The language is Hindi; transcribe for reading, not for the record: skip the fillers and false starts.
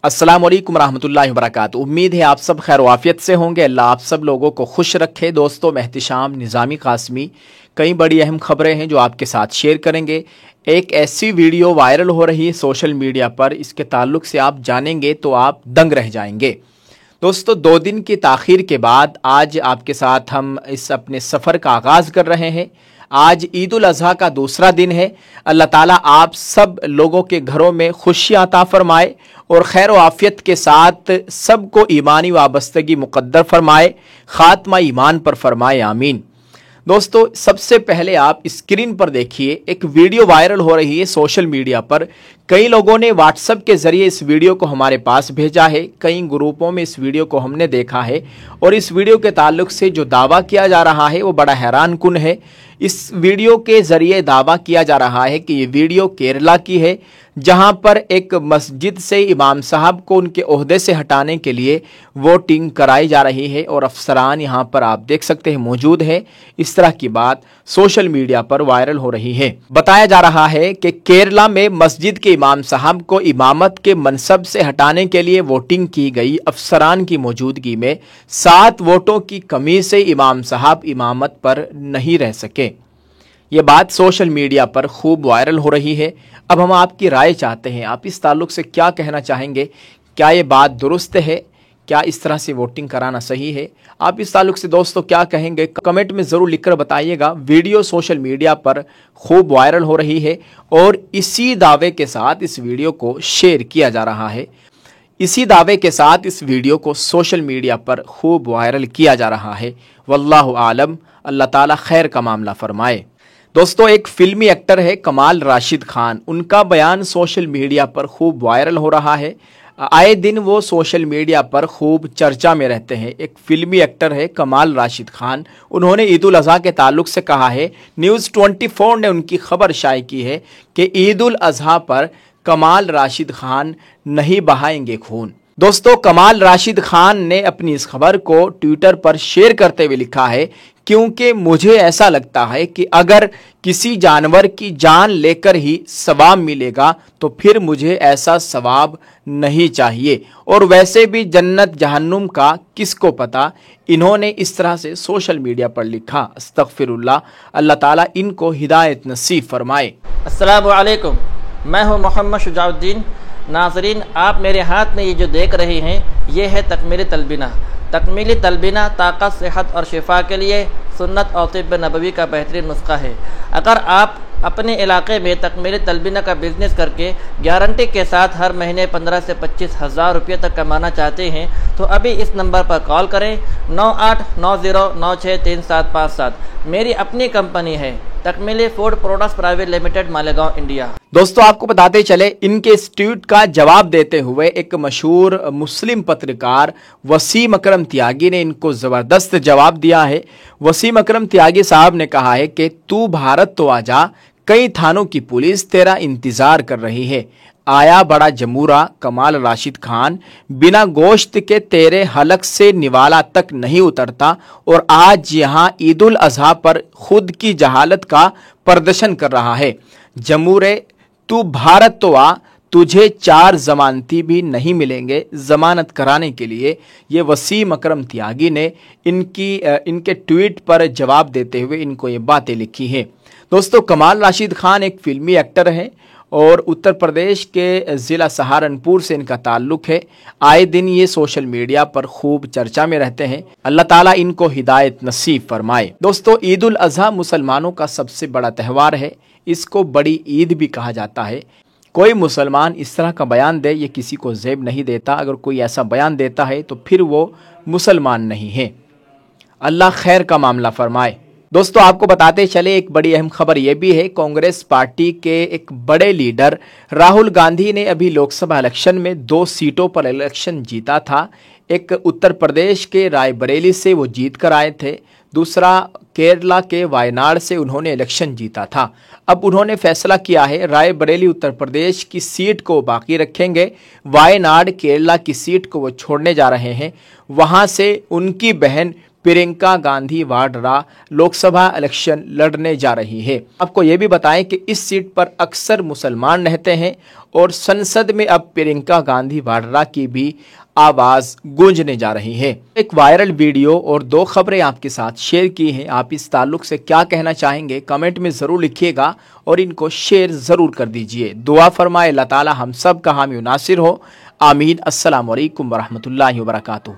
अस्सलाम वालेकुम रहमतुल्लाहि व बरकातुहू। उम्मीद है आप सब खैर वाफियत से होंगे। अल्लाह आप सब लोगों को खुश रखे। दोस्तों, मैं एहतिशाम निज़ामी कासमी कई बड़ी अहम खबरें हैं जो आपके साथ शेयर करेंगे। एक ऐसी वीडियो वायरल हो रही है सोशल मीडिया पर, इसके ताल्लुक से आप जानेंगे तो आप दंग रह जाएंगे। दोस्तों, 2 दिन की ताख़ीर के बाद आज आपके साथ हम इस अपने सफ़र का आगाज़ कर रहे हैं। आज ईद उल अज़हा का दूसरा दिन है। अल्लाह ताला आप सब लोगों के घरों में खुशियाँ अता फरमाए और खैर आफियत के साथ सबको ईमानी वाबस्तगी मुक़द्दर फरमाए, ख़ात्मा ईमान पर फरमाए, आमीन। दोस्तों, सबसे पहले आप स्क्रीन पर देखिए, एक वीडियो वायरल हो रही है सोशल मीडिया पर। कई लोगों ने व्हाट्सएप के ज़रिए इस वीडियो को हमारे पास भेजा है, कई ग्रुपों में इस वीडियो को हमने देखा है और इस वीडियो के ताल्लुक से जो दावा किया जा रहा है वो बड़ा हैरान कुन है। इस वीडियो के ज़रिए दावा किया जा रहा है कि ये वीडियो केरला की है, जहां पर एक मस्जिद से इमाम साहब को उनके ओहदे से हटाने के लिए वोटिंग कराई जा रही है और अफसरान यहां पर आप देख सकते हैं मौजूद है। इस तरह की बात सोशल मीडिया पर वायरल हो रही है। बताया जा रहा है कि केरला में मस्जिद के इमाम साहब को इमामत के मनसब से हटाने के लिए वोटिंग की गई। अफसरान की मौजूदगी में 7 वोटों की कमी से इमाम साहब इमामत पर नहीं रह सके। ये बात सोशल मीडिया पर खूब वायरल हो रही है। अब हम आपकी राय चाहते हैं, आप इस ताल्लुक से क्या कहना चाहेंगे? क्या ये बात दुरुस्त है? क्या इस तरह से वोटिंग कराना सही है? आप इस ताल्लुक से दोस्तों क्या कहेंगे? कमेंट में ज़रूर लिखकर बताइएगा। वीडियो सोशल मीडिया पर खूब वायरल हो रही है और इसी दावे के साथ इस वीडियो को शेयर किया जा रहा है। इसी दावे के साथ इस वीडियो को सोशल मीडिया पर खूब वायरल किया जा रहा है। वल्लाहु आलम, अल्लाह ताला खैर का मामला फरमाए। दोस्तों, एक फिल्मी एक्टर है कमाल राशिद खान, उनका बयान सोशल मीडिया पर खूब वायरल हो रहा है। आए दिन वो सोशल मीडिया पर खूब चर्चा में रहते हैं। एक फिल्मी एक्टर है कमाल राशिद खान, उन्होंने ईद उल अज़हा के ताल्लुक से कहा है, न्यूज़ 24 ने उनकी खबर शाये की है कि ईद उल अज़हा पर कमाल राशिद खान नहीं बहाएंगे खून। दोस्तों, कमाल राशिद खान ने अपनी इस खबर को ट्विटर पर शेयर करते हुए लिखा है, क्योंकि मुझे ऐसा लगता है कि अगर किसी जानवर की जान लेकर ही सवाब मिलेगा तो फिर मुझे ऐसा सवाब नहीं चाहिए, और वैसे भी जन्नत जहन्नुम का किसको पता। इन्होंने इस तरह से सोशल मीडिया पर लिखा। अस्तगफिरुल्लाह, अल्लाह ताला इनको हिदायत नसीब फरमाए। अस्सलामु अलैकुम, मैं हूँ मोहम्मद शुजाउद्दीन। नाज़रीन, आप मेरे हाथ में ये जो देख रहे हैं ये है तकमीली तलबीना। तकमीली तलबीना ताकत, सेहत और शिफा के लिए सुन्नत और तिब्ब नबवी का बेहतरीन नुस्खा है। अगर आप अपने इलाके में तकमीली तलबीना का बिज़नेस करके गारंटी के साथ हर महीने 15 से 25 हज़ार रुपये तक कमाना चाहते हैं तो अभी इस नंबर पर कॉल करें 9890963757। मेरी अपनी कंपनी है Takmili food products private limited, Malegaon, India. दोस्तों, आपको बताते चले, इनके इस ट्वीट का जवाब देते हुए एक मशहूर मुस्लिम पत्रकार वसीम अकरम त्यागी ने इनको ज़बरदस्त जवाब दिया है। वसीम अकरम त्यागी साहब ने कहा है कि तू भारत तो आजा, कई थानों की पुलिस तेरा इंतज़ार कर रही है। आया बड़ा जमूरा कमाल राशिद खान, बिना गोश्त के तेरे हलक से निवाला तक नहीं उतरता और आज यहाँ ईद उल अज़हा पर खुद की जहालत का प्रदर्शन कर रहा है। जमूरे, तू भारत तो आ, तुझे 4 जमानती भी नहीं मिलेंगे ज़मानत कराने के लिए। ये वसीम अकरम त्यागी ने इनके ट्वीट पर जवाब देते हुए इनको ये बातें लिखी हैं। दोस्तों, कमाल राशिद खान एक फिल्मी एक्टर हैं और उत्तर प्रदेश के ज़िला सहारनपुर से इनका ताल्लुक़ है। आए दिन ये सोशल मीडिया पर खूब चर्चा में रहते हैं। अल्लाह ताला इनको हिदायत नसीब फरमाए। दोस्तों, ईद उल अज़हा मुसलमानों का सबसे बड़ा त्यौहार है। इसको बड़ी ईद भी कहा जाता है। कोई मुसलमान इस तरह का बयान दे, ये किसी को ज़ेब नहीं देता। अगर कोई ऐसा बयान देता है तो फिर वो मुसलमान नहीं है। अल्लाह खैर का मामला फरमाए। दोस्तों, आपको बताते चले, एक बड़ी अहम खबर यह भी है, कांग्रेस पार्टी के एक बड़े लीडर राहुल गांधी ने अभी लोकसभा इलेक्शन में 2 सीटों पर इलेक्शन जीता था। एक उत्तर प्रदेश के रायबरेली से वो जीत कर आए थे, दूसरा केरला के वायनाड से उन्होंने इलेक्शन जीता था। अब उन्होंने फैसला किया है रायबरेली उत्तर प्रदेश की सीट को बाकी रखेंगे, वायनाड केरला की सीट को वो छोड़ने जा रहे हैं। वहाँ से उनकी बहन प्रियंका गांधी वाड्रा लोकसभा इलेक्शन लड़ने जा रही है। आपको ये भी बताएं कि इस सीट पर अक्सर मुसलमान रहते हैं और संसद में अब प्रियंका गांधी वाड्रा की भी आवाज गूंजने जा रही है। एक वायरल वीडियो और 2 खबरें आपके साथ शेयर की हैं। आप इस ताल्लुक से क्या कहना चाहेंगे कमेंट में ज़रूर लिखिएगा और इनको शेयर ज़रूर कर दीजिए। दुआ फरमाए अल्लाह ताला हम सब का हामी नासिर हो। आमीन। अस्सलाम वालेकुम वरहमतुल्लाहि वबरकातुहू।